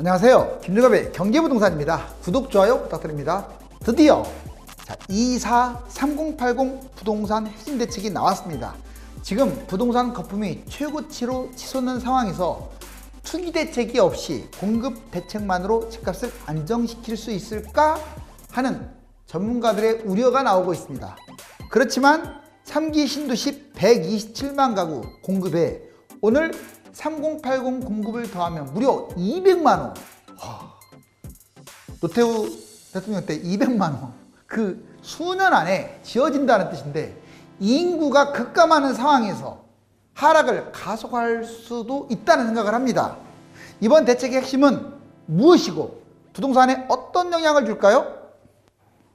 안녕하세요. 김준갑의 경제부동산입니다. 구독, 좋아요 부탁드립니다. 드디어 243080 부동산 핵심 대책이 나왔습니다. 지금 부동산 거품이 최고치로 치솟는 상황에서 투기 대책이 없이 공급 대책만으로 집값을 안정시킬 수 있을까 하는 전문가들의 우려가 나오고 있습니다. 그렇지만 3기 신도시 127만 가구 공급에 오늘 3080 공급을 더하면 무려 200만호. 노태우 대통령 때 200만호. 그 수년 안에 지어진다는 뜻인데, 인구가 급감하는 상황에서 하락을 가속할 수도 있다는 생각을 합니다. 이번 대책의 핵심은 무엇이고 부동산에 어떤 영향을 줄까요?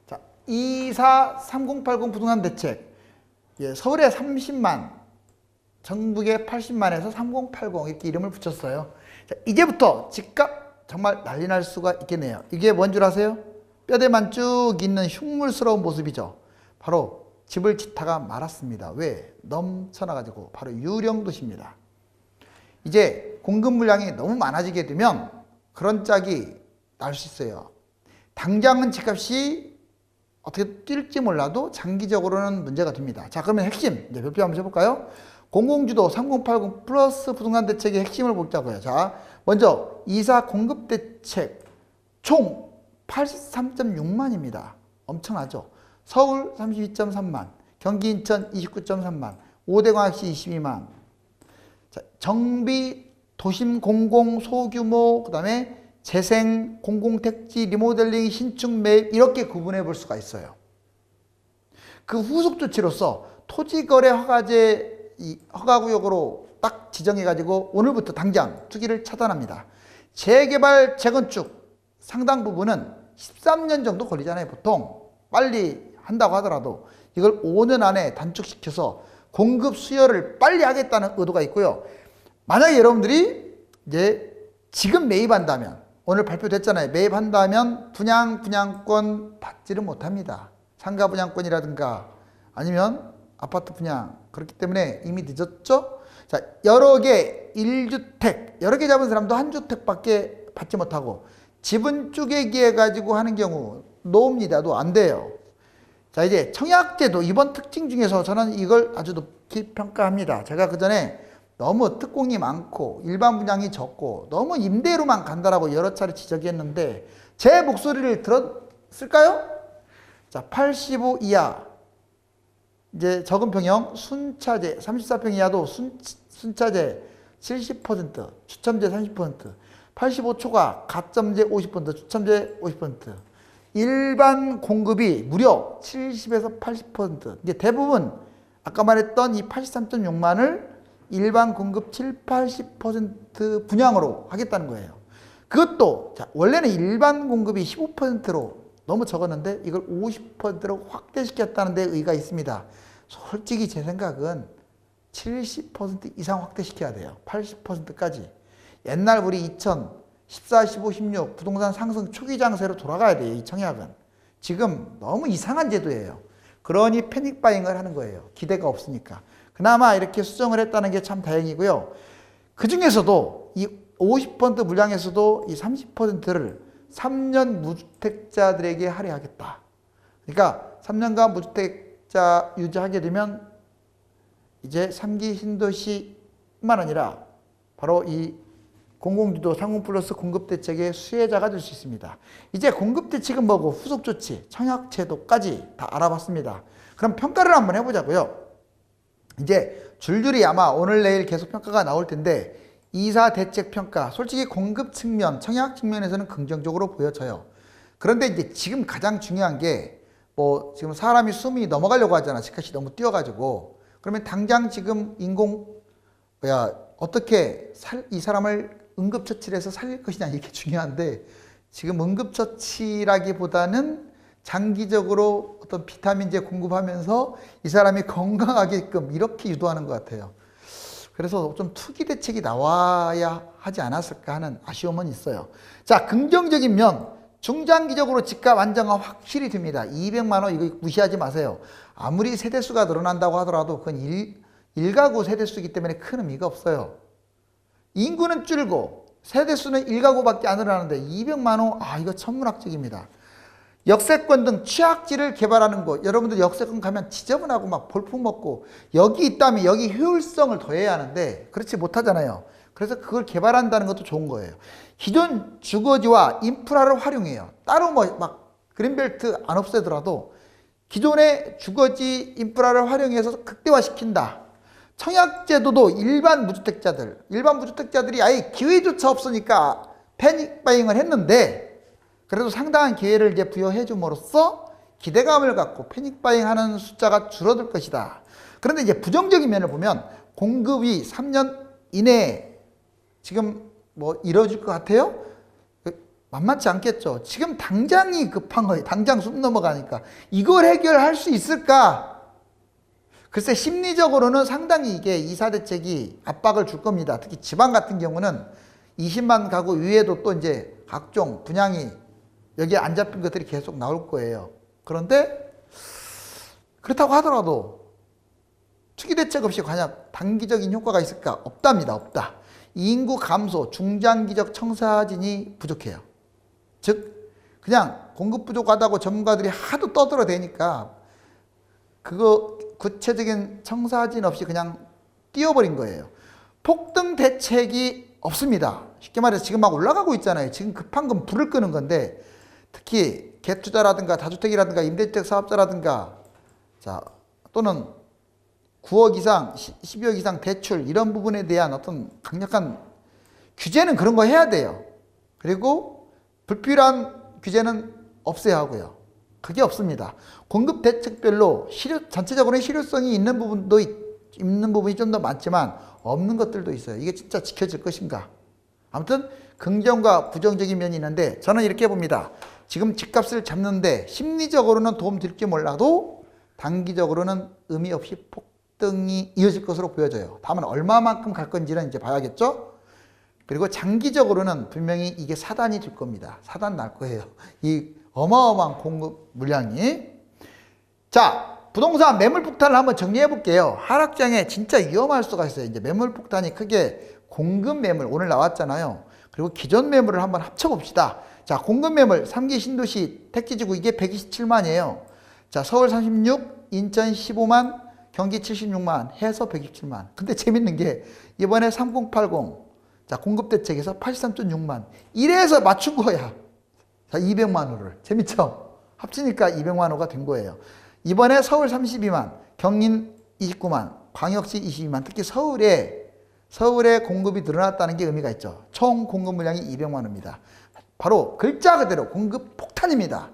자, 243080 부동산 대책. 서울에 30만, 전국에 80만에서 3080 이렇게 이름을 붙였어요. 자, 이제부터 집값 정말 난리 날 수가 있겠네요. 이게 뭔 줄 아세요? 뼈대만 쭉 있는 흉물스러운 모습이죠. 바로 집을 짓다가 말았습니다. 왜? 넘쳐나가지고 바로 유령도시입니다. 이제 공급 물량이 너무 많아지게 되면 그런 짝이 날 수 있어요. 당장은 집값이 어떻게 뛸지 몰라도 장기적으로는 문제가 됩니다. 자, 그러면 핵심 이제 별표 한번 해볼까요? 공공주도 3080 플러스 부동산 대책의 핵심을 보자고요. 자, 먼저 24 공급 대책 총 83.6만입니다. 엄청나죠? 서울 32.3만, 경기 인천 29.3만, 5대 광역시 22만. 자, 정비, 도심 공공 소규모, 그 다음에 재생, 공공택지, 리모델링, 신축 매입 이렇게 구분해 볼 수가 있어요. 그 후속 조치로서 토지거래 허가제 허가구역으로 딱 지정해가지고 오늘부터 당장 투기를 차단합니다. 재개발, 재건축 상당 부분은 13년 정도 걸리잖아요. 보통 빨리 한다고 하더라도 이걸 5년 안에 단축시켜서 공급 수요를 빨리 하겠다는 의도가 있고요. 만약에 여러분들이 이제 지금 매입한다면, 오늘 발표됐잖아요. 매입한다면 분양권 받지를 못합니다. 상가 분양권이라든가 아니면 아파트 분양. 그렇기 때문에 이미 늦었죠? 자, 여러 개 1주택, 여러 개 잡은 사람도 한 주택밖에 받지 못하고 지분 쪼개기 해가지고 하는 경우 노입니다도 안 돼요. 자, 이제 청약제도 이번 특징 중에서 저는 이걸 아주 높이 평가합니다. 제가 그 전에 너무 특공이 많고 일반 분양이 적고 너무 임대로만 간다라고 여러 차례 지적했는데 제 목소리를 들었을까요? 자, 85 이하 이제 적은 평형 순차제 34평 이하도 순차제 70%, 추첨제 30%, 85초가 가점제 50%, 추첨제 50%, 일반 공급이 무려 70에서 80%. 이게 대부분 아까 말했던 이 83.6만을 일반 공급 7, 80% 분양으로 하겠다는 거예요. 그것도 자, 원래는 일반 공급이 15%로 너무 적었는데 이걸 50%로 확대시켰다는 데 의의가 있습니다. 솔직히 제 생각은 70% 이상 확대시켜야 돼요. 80%까지. 옛날 우리 2014, 15, 16 부동산 상승 초기 장세로 돌아가야 돼요. 이 청약은. 지금 너무 이상한 제도예요. 그러니 패닉 바잉을 하는 거예요. 기대가 없으니까. 그나마 이렇게 수정을 했다는 게 참 다행이고요. 그 중에서도 이 50% 물량에서도 이 30%를 3년 무주택자들에게 할애하겠다. 그러니까 3년간 무주택자 유지하게 되면 이제 3기 신도시뿐만 아니라 바로 이 공공주도 30 플러스 공급대책의 수혜자가 될 수 있습니다. 이제 공급대책은 뭐고 후속조치, 청약제도까지 다 알아봤습니다. 그럼 평가를 한번 해보자고요. 이제 줄줄이 아마 오늘 내일 계속 평가가 나올 텐데 24 대책 평가, 솔직히 공급 측면, 청약 측면에서는 긍정적으로 보여져요. 그런데 이제 지금 가장 중요한 게 지금 사람이 숨이 넘어가려고 하잖아. 집값이 너무 뛰어가지고. 그러면 당장 지금 어떻게 이 사람을 응급처치를 해서 살릴 것이냐 이게 중요한데 지금 응급처치라기보다는 장기적으로 어떤 비타민제 공급하면서 이 사람이 건강하게끔 이렇게 유도하는 것 같아요. 그래서 좀 투기 대책이 나와야 하지 않았을까 하는 아쉬움은 있어요. 자, 긍정적인 면, 중장기적으로 집값 안정화 확실히 됩니다. 200만 원 이거 무시하지 마세요. 아무리 세대수가 늘어난다고 하더라도 그건 일가구 세대수이기 때문에 큰 의미가 없어요. 인구는 줄고 세대수는 1가구밖에 안 늘어나는데 200만 호, 이거 천문학적입니다. 역세권 등 취약지를 개발하는 거, 여러분들 역세권 가면 지저분하고 막 볼품없고 여기 있다면 여기 효율성을 더해야 하는데 그렇지 못하잖아요. 그래서 그걸 개발한다는 것도 좋은 거예요. 기존 주거지와 인프라를 활용해요. 따로 뭐 막 그린벨트 안 없애더라도 기존의 주거지 인프라를 활용해서 극대화시킨다. 청약제도도 일반 무주택자들이 아예 기회조차 없으니까 패닉바잉을 했는데 그래도 상당한 기회를 이제 부여해 줌으로써 기대감을 갖고 패닉바잉하는 숫자가 줄어들 것이다. 그런데 이제 부정적인 면을 보면 공급이 3년 이내에 지금 뭐 이루어질 것 같아요? 만만치 않겠죠. 지금 당장이 급한 거예요. 당장 숨 넘어가니까. 이걸 해결할 수 있을까? 글쎄 심리적으로는 상당히 이게 이사대책이 압박을 줄 겁니다. 특히 지방 같은 경우는 20만 가구 위에도 또 이제 각종 분양이 여기에 안 잡힌 것들이 계속 나올 거예요. 그런데 그렇다고 하더라도 투기대책 없이 과연 단기적인 효과가 있을까? 없답니다. 없다. 인구 감소, 중장기적 청사진이 부족해요. 즉 그냥 공급 부족하다고 전문가들이 하도 떠들어대니까 그거 구체적인 청사진 없이 그냥 띄워버린 거예요. 폭등 대책이 없습니다. 쉽게 말해서 지금 막 올라가고 있잖아요. 지금 급한 건 불을 끄는 건데 특히 갭투자라든가 다주택이라든가 임대주택 사업자라든가 자 또는 9억 이상, 12억 이상 대출 이런 부분에 대한 어떤 강력한 규제는 그런 거 해야 돼요. 그리고 불필요한 규제는 없애야 하고요. 그게 없습니다. 공급 대책별로 전체적으로는 실효성이 있는 부분도 있는 부분이 좀 더 많지만 없는 것들도 있어요. 이게 진짜 지켜질 것인가? 아무튼 긍정과 부정적인 면이 있는데 저는 이렇게 봅니다. 지금 집값을 잡는데 심리적으로는 도움 될지 몰라도 단기적으로는 의미 없이 폭등이 이어질 것으로 보여져요. 다만 얼마만큼 갈 건지는 이제 봐야겠죠? 그리고 장기적으로는 분명히 이게 사단이 될 겁니다. 사단 날 거예요. 이 어마어마한 공급 물량이. 자, 부동산 매물 폭탄을 한번 정리해 볼게요. 하락장에 진짜 위험할 수가 있어요. 이제 매물 폭탄이 크게 공급 매물 오늘 나왔잖아요. 그리고 기존 매물을 한번 합쳐 봅시다. 자, 공급 매물 3기 신도시 택지지구 이게 127만이에요. 자, 서울 36, 인천 15만, 경기 76만 해서 127만. 근데 재밌는 게 이번에 3080 자, 공급 대책에서 83.6만. 이래서 맞춘 거야. 자, 200만 호를. 재밌죠? 합치니까 200만 호가 된 거예요. 이번에 서울 32만, 경인 29만, 광역시 22만. 특히 서울에 공급이 늘어났다는 게 의미가 있죠. 총 공급 물량이 200만 호입니다. 바로 글자 그대로 공급 폭탄입니다.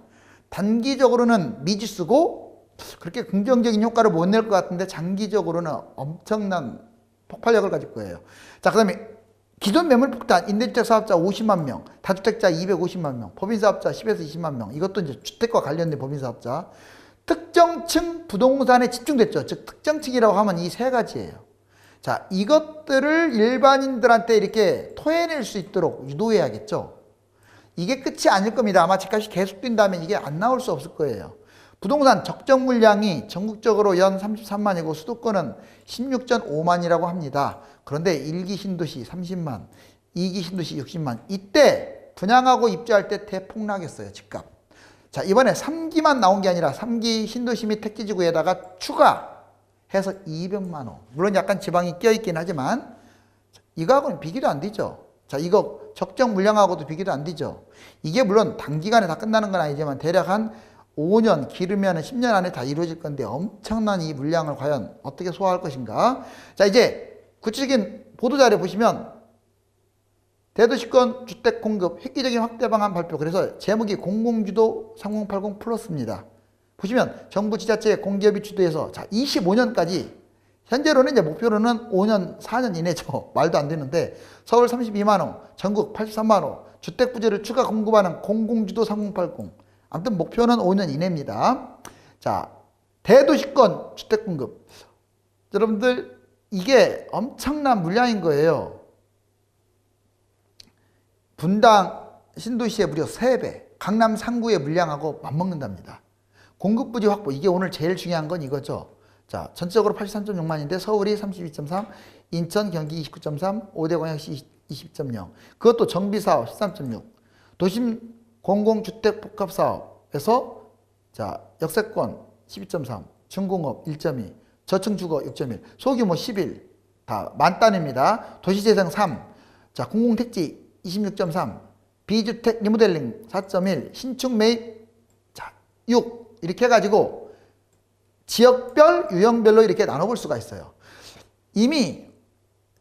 단기적으로는 미지수고 그렇게 긍정적인 효과를 못 낼 것 같은데 장기적으로는 엄청난 폭발력을 가질 거예요. 자, 그 다음에 기존 매물 폭탄, 임대주택 사업자 50만 명, 다주택자 250만 명, 법인사업자 10에서 20만 명. 이것도 이제 주택과 관련된 법인사업자. 특정층 부동산에 집중됐죠. 즉 특정층이라고 하면 이 세 가지예요. 자, 이것들을 일반인들한테 이렇게 토해낼 수 있도록 유도해야겠죠. 이게 끝이 아닐 겁니다. 아마 집값이 계속 뛴다면 이게 안 나올 수 없을 거예요. 부동산 적정 물량이 전국적으로 연 33만이고 수도권은 16.5만이라고 합니다. 그런데 1기 신도시 30만, 2기 신도시 60만. 이때 분양하고 입주할 때 대폭락했어요. 집값. 자, 이번에 3기만 나온 게 아니라 3기 신도시 및 택지지구에다가 추가해서 200만 호. 물론 약간 지방이 껴있긴 하지만 이거하고는 비교도 안 되죠. 자, 이거 적정 물량하고도 비교도 안 되죠. 이게 물론 단기간에 다 끝나는 건 아니지만 대략 한 5년, 길으면 10년 안에 다 이루어질 건데 엄청난 이 물량을 과연 어떻게 소화할 것인가. 자, 이제 구체적인 보도자료 보시면 대도시권 주택 공급 획기적인 확대 방안 발표. 그래서 제목이 공공주도 3080 플러스입니다. 보시면 정부 지자체 공기업이 주도해서 자 25년까지 현재로는 이제 목표로는 5년, 4년 이내죠. 말도 안 되는데 서울 32만 호, 전국 83만 호, 주택 부지를 추가 공급하는 공공주도 3080. 아무튼 목표는 5년 이내입니다. 자, 대도시권 주택 공급. 여러분들 이게 엄청난 물량인 거예요. 분당 신도시의 무려 3배, 강남 상구의 물량하고 맞먹는답니다. 공급 부지 확보, 이게 오늘 제일 중요한 건 이거죠. 자, 전체적으로 83.6만인데 서울이 32.3, 인천, 경기 29.3, 5대 광역시 20.0. 그것도 정비사업 13.6. 도심 공공주택 복합사업에서 자, 역세권 12.3, 중공업 1.2, 저층주거 6.1, 소규모 11. 다 만단입니다. 도시재생 3, 자, 공공택지 26.3, 비주택 리모델링 4.1, 신축 매입 자, 6. 이렇게 해가지고 지역별, 유형별로 이렇게 나눠볼 수가 있어요. 이미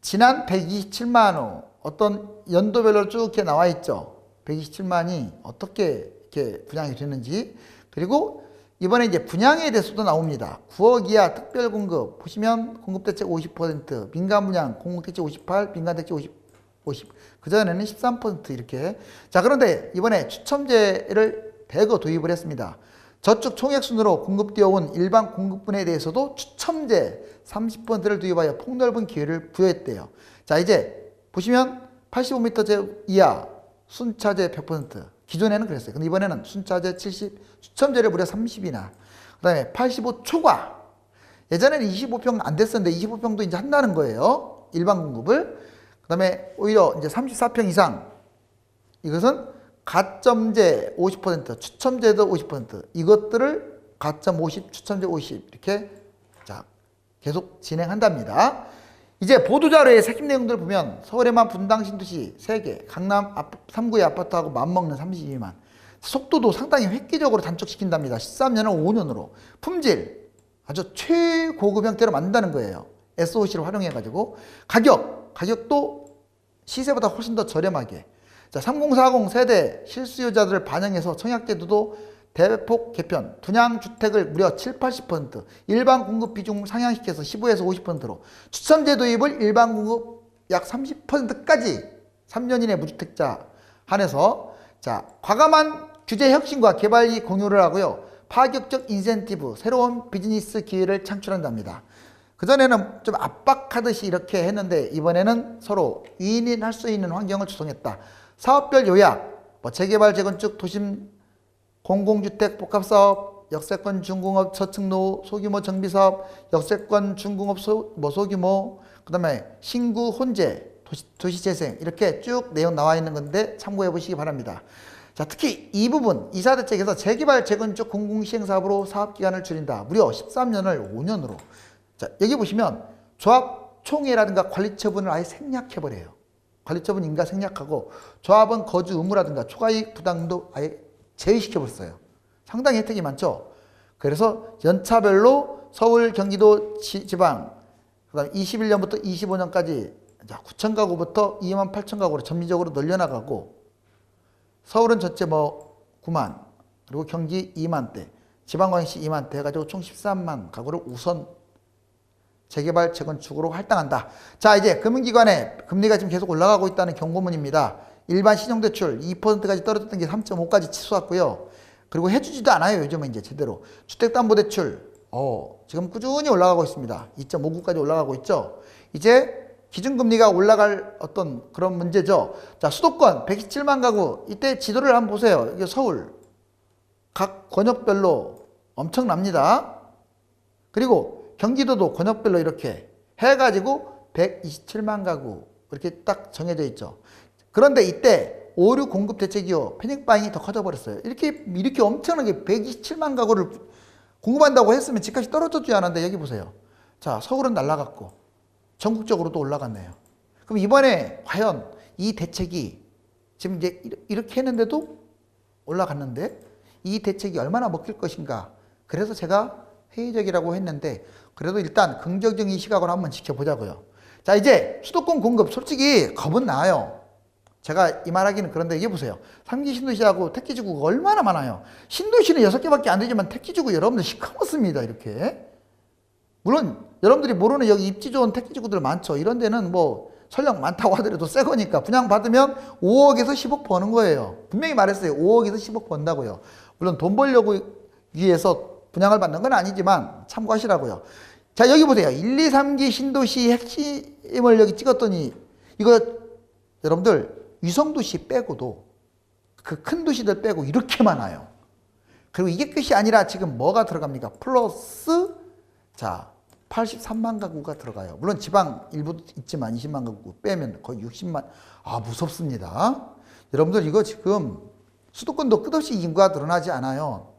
지난 127만 호 어떤 연도별로 쭉 이렇게 나와 있죠. 127만이 어떻게 이렇게 분양이 되는지. 그리고 이번에 이제 분양에 대해서도 나옵니다. 9억 이하 특별 공급 보시면 공급 대책 50%, 민간 분양 공급 대책 58, 민간 대책 50. 그전에는 13% 이렇게. 자, 그런데 이번에 추첨제를 대거 도입을 했습니다. 저축 총액 순으로 공급되어 온 일반 공급분에 대해서도 추첨제 30%를 도입하여 폭넓은 기회를 부여했대요. 자, 이제 보시면 85m 이하 순차제 100%. 기존에는 그랬어요. 근데 이번에는 순차제 70, 추첨제를 무려 30이나. 그 다음에 85 초과. 예전에는 25평 안 됐었는데 25평도 이제 한다는 거예요. 일반 공급을. 그 다음에 오히려 이제 34평 이상. 이것은 가점제 50%, 추첨제도 50%. 이것들을 가점 50, 추첨제 50. 이렇게 자, 계속 진행한답니다. 이제 보도자료의 색임 내용들을 보면 서울에만 분당 신도시 3개, 강남 3구의 아파트하고 맞먹는 32만. 속도도 상당히 획기적으로 단축시킨답니다. 13년을 5년으로. 품질 아주 최고급 형태로 만든다는 거예요. SOC를 활용해가지고. 가격도 시세보다 훨씬 더 저렴하게. 자, 3040 세대 실수요자들을 반영해서 청약제도도 대폭 개편, 분양주택을 무려 7, 80%, 일반 공급 비중 상향시켜서 15에서 50%로, 추첨제 도입을 일반 공급 약 30%까지 3년 이내 무주택자 한해서, 자, 과감한 규제 혁신과 개발이 공유를 하고요. 파격적 인센티브, 새로운 비즈니스 기회를 창출한답니다. 그전에는 좀 압박하듯이 이렇게 했는데 이번에는 서로 윈윈할 수 있는 환경을 조성했다. 사업별 요약, 재개발, 재건축, 도심 공공주택 복합사업, 역세권 중공업 저층노후 소규모 정비사업, 역세권 중공업 소규모, 그 다음에 신구 혼재, 도시재생 이렇게 쭉 내용 나와 있는 건데 참고해 보시기 바랍니다. 자, 특히 이 부분 이사대책에서 재개발, 재건축 공공시행사업으로 사업기간을 줄인다. 무려 13년을 5년으로. 자, 여기 보시면 조합 총회라든가 관리처분을 아예 생략해버려요. 관리처분 인가 생략하고 조합은 거주 의무라든가 초과이익 부담도 아예 제외시켜버렸어요. 상당히 혜택이 많죠. 그래서 연차별로 서울, 경기도, 지방, 그 다음 21년부터 25년까지 9천 가구부터 2만 8천 가구로 전미적으로 늘려나가고, 서울은 전체 9만, 그리고 경기 2만대, 지방광역시 2만대 해가지고 총 13만 가구를 우선 재개발, 재건축으로 할당한다. 자, 이제 금융기관에 금리가 지금 계속 올라가고 있다는 경고문입니다. 일반 신용대출 2%까지 떨어졌던 게 3.5까지 치솟았고요. 그리고 해주지도 않아요. 요즘은 이제 제대로. 주택담보대출 지금 꾸준히 올라가고 있습니다. 2.59까지 올라가고 있죠. 이제 기준금리가 올라갈 어떤 그런 문제죠. 자, 수도권 117만 가구. 이때 지도를 한번 보세요. 이게 서울. 각 권역별로 엄청납니다. 그리고 경기도도 권역별로 이렇게 해가지고 127만 가구. 이렇게 딱 정해져 있죠. 그런데 이때 오류 공급 대책이요. 패닉바잉이 더 커져버렸어요. 이렇게 엄청나게 127만 가구를 공급한다고 했으면 집값이 떨어졌지 않았는데 여기 보세요. 자, 서울은 날라갔고 전국적으로도 올라갔네요. 그럼 이번에 과연 이 대책이 지금 이제 이렇게 했는데도 올라갔는데 이 대책이 얼마나 먹힐 것인가. 그래서 제가 회의적이라고 했는데 그래도 일단 긍정적인 시각으로 한번 지켜보자고요. 자, 이제 수도권 공급 솔직히 겁은 나요. 제가 이 말하기는 그런데 이게 보세요. 3기 신도시하고 택지지구가 얼마나 많아요. 신도시는 6개밖에 안 되지만 택지지구 여러분들 시커멓습니다. 이렇게. 물론 여러분들이 모르는 여기 입지 좋은 택지지구들 많죠. 이런 데는 설령 많다고 하더라도 새 거니까 분양받으면 5억에서 10억 버는 거예요. 분명히 말했어요. 5억에서 10억 번다고요. 물론 돈 벌려고 위해서 분양을 받는 건 아니지만 참고하시라고요. 자, 여기 보세요. 1, 2, 3기 신도시 핵심을 여기 찍었더니 이거 여러분들 위성도시 빼고도 그 큰 도시들 빼고 이렇게 많아요. 그리고 이게 끝이 아니라 지금 뭐가 들어갑니까? 플러스 자, 83만 가구가 들어가요. 물론 지방 일부도 있지만 20만 가구 빼면 거의 60만. 아, 무섭습니다. 여러분들 이거 지금 수도권도 끝없이 인구가 늘어나지 않아요.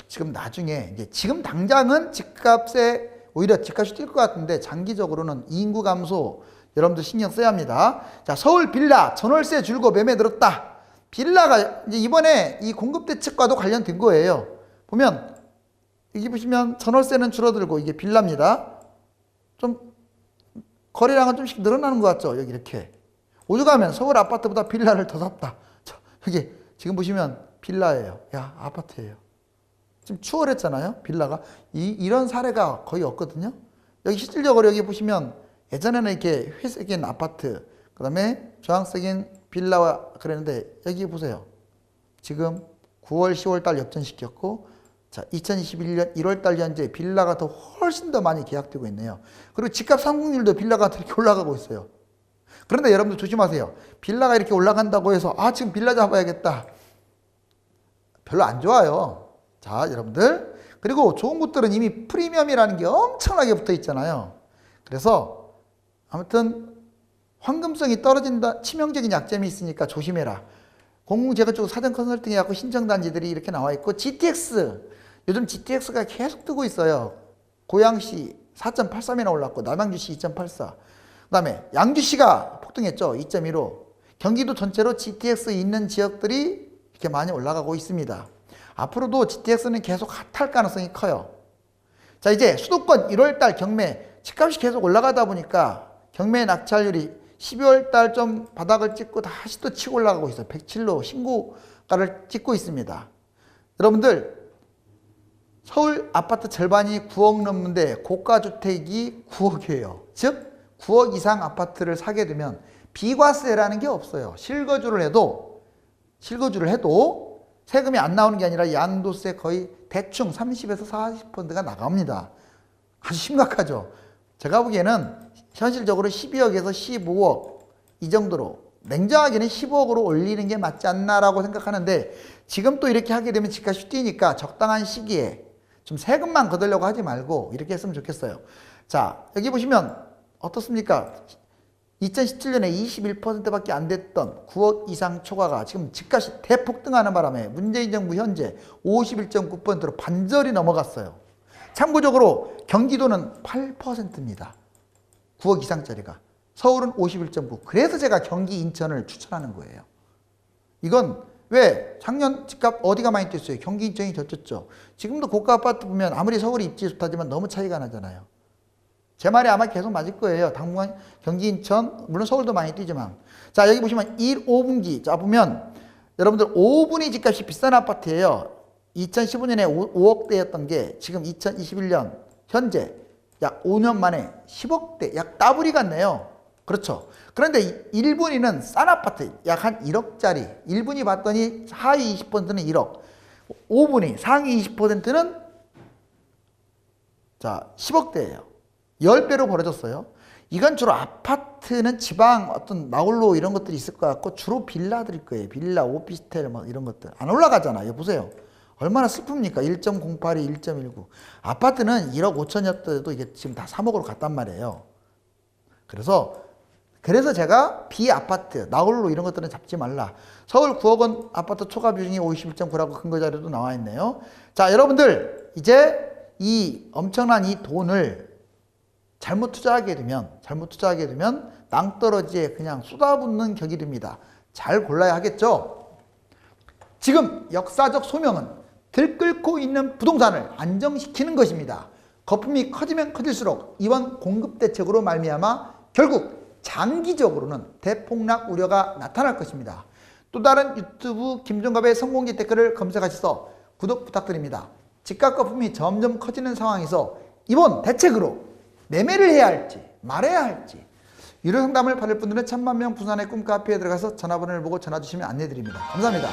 지금 나중에 이제 지금 당장은 집값에 오히려 집값이 뛸 것 같은데 장기적으로는 인구 감소 여러분들 신경 써야 합니다. 자, 서울 빌라 전월세 줄고 매매 늘었다. 빌라가 이제 이번에 이 공급 대책과도 관련된 거예요. 보면 여기 보시면 전월세는 줄어들고 이게 빌라입니다. 좀 거래량은 좀씩 늘어나는 것 같죠? 여기 이렇게 오죽하면 서울 아파트보다 빌라를 더 샀다. 여기 지금 보시면 빌라예요. 야, 아파트예요. 지금 추월했잖아요. 빌라가 이런 사례가 거의 없거든요. 여기 실질적으로 여기 보시면 예전에는 이렇게 회색인 아파트, 그 다음에 주황색인 빌라와 그랬는데 여기 보세요. 지금 9월, 10월 달 역전시켰고, 자, 2021년 1월 달 현재 빌라가 더 훨씬 더 많이 계약되고 있네요. 그리고 집값 상승률도 빌라가 이렇게 올라가고 있어요. 그런데 여러분들 조심하세요. 빌라가 이렇게 올라간다고 해서 아, 지금 빌라 잡아야겠다. 별로 안 좋아요. 자, 여러분들. 그리고 좋은 곳들은 이미 프리미엄이라는 게 엄청나게 붙어 있잖아요. 그래서 아무튼 황금성이 떨어진다, 치명적인 약점이 있으니까 조심해라. 공공재건축 사전 컨설팅 해갖고 신청단지들이 이렇게 나와 있고, GTX, 요즘 GTX가 계속 뜨고 있어요. 고양시 4.83이나 올랐고, 남양주시 2.84. 그 다음에 양주시가 폭등했죠. 2.15. 경기도 전체로 GTX 있는 지역들이 이렇게 많이 올라가고 있습니다. 앞으로도 GTX는 계속 핫할 가능성이 커요. 자, 이제 수도권 1월달 경매 집값이 계속 올라가다 보니까 경매 낙찰률이 12월달 좀 바닥을 찍고 다시 또 치고 올라가고 있어요. 107로 신고가를 찍고 있습니다. 여러분들, 서울 아파트 절반이 9억 넘는데 고가주택이 9억이에요. 즉 9억 이상 아파트를 사게 되면 비과세라는 게 없어요. 실거주를 해도 세금이 안 나오는 게 아니라 양도세 거의 대충 30에서 40%가 나갑니다. 아주 심각하죠. 제가 보기에는 현실적으로 12억에서 15억 이 정도로, 냉정하게는 15억으로 올리는 게 맞지 않나라고 생각하는데, 지금 또 이렇게 하게 되면 집값이 뛰니까 적당한 시기에 좀 세금만 거두려고 하지 말고 이렇게 했으면 좋겠어요. 자, 여기 보시면 어떻습니까? 2017년에 21%밖에 안 됐던 9억 이상 초과가 지금 집값이 대폭등하는 바람에 문재인 정부 현재 51.9%로 반절이 넘어갔어요. 참고적으로 경기도는 8%입니다. 9억 이상짜리가. 서울은 51.9%. 그래서 제가 경기 인천을 추천하는 거예요. 이건 왜? 작년 집값 어디가 많이 뛰었어요? 경기 인천이 더 뛰었죠. 지금도 고가 아파트 보면 아무리 서울이 입지 좋다지만 너무 차이가 나잖아요. 제 말이 아마 계속 맞을 거예요. 당분간 경기 인천, 물론 서울도 많이 뛰지만. 자, 여기 보시면 1, 5분기. 자, 보면 여러분들 5분위 집값이 비싼 아파트예요. 2015년에 5억대였던 게 지금 2021년 현재 약 5년 만에 10억대, 약 더블이 갔네요. 그렇죠. 그런데 1분위는 싼 아파트, 약 한 1억짜리. 1분위 봤더니 하위 20%는 1억. 5분위, 상위 20%는 자, 10억대예요. 10배로 벌어졌어요. 이건 주로 아파트는 지방 어떤 나홀로 이런 것들이 있을 것 같고, 주로 빌라들일 거예요. 빌라, 오피스텔 뭐 이런 것들. 안 올라가잖아요. 보세요. 얼마나 슬픕니까? 1.08이 1.19. 아파트는 1억 5천이었더라도 이게 지금 다 3억으로 갔단 말이에요. 그래서 제가 비아파트, 나홀로 이런 것들은 잡지 말라. 서울 9억 원 아파트 초과 비중이 51.9라고 근거 자료도 나와 있네요. 자, 여러분들, 이제 이 엄청난 이 돈을 잘못 투자하게 되면 낭떠러지에 그냥 쏟아붓는 격이 됩니다. 잘 골라야 하겠죠? 지금 역사적 소명은 들끓고 있는 부동산을 안정시키는 것입니다. 거품이 커지면 커질수록 이번 공급 대책으로 말미암아 결국 장기적으로는 대폭락 우려가 나타날 것입니다. 또 다른 유튜브 김종갑의 성공기 댓글을 검색하셔서 구독 부탁드립니다. 집값 거품이 점점 커지는 상황에서 이번 대책으로 매매를 해야 할지 말아야 할지 유료 상담을 받을 분들은 1000만명 부산의 꿈카페에 들어가서 전화번호를 보고 전화 주시면 안내드립니다. 감사합니다.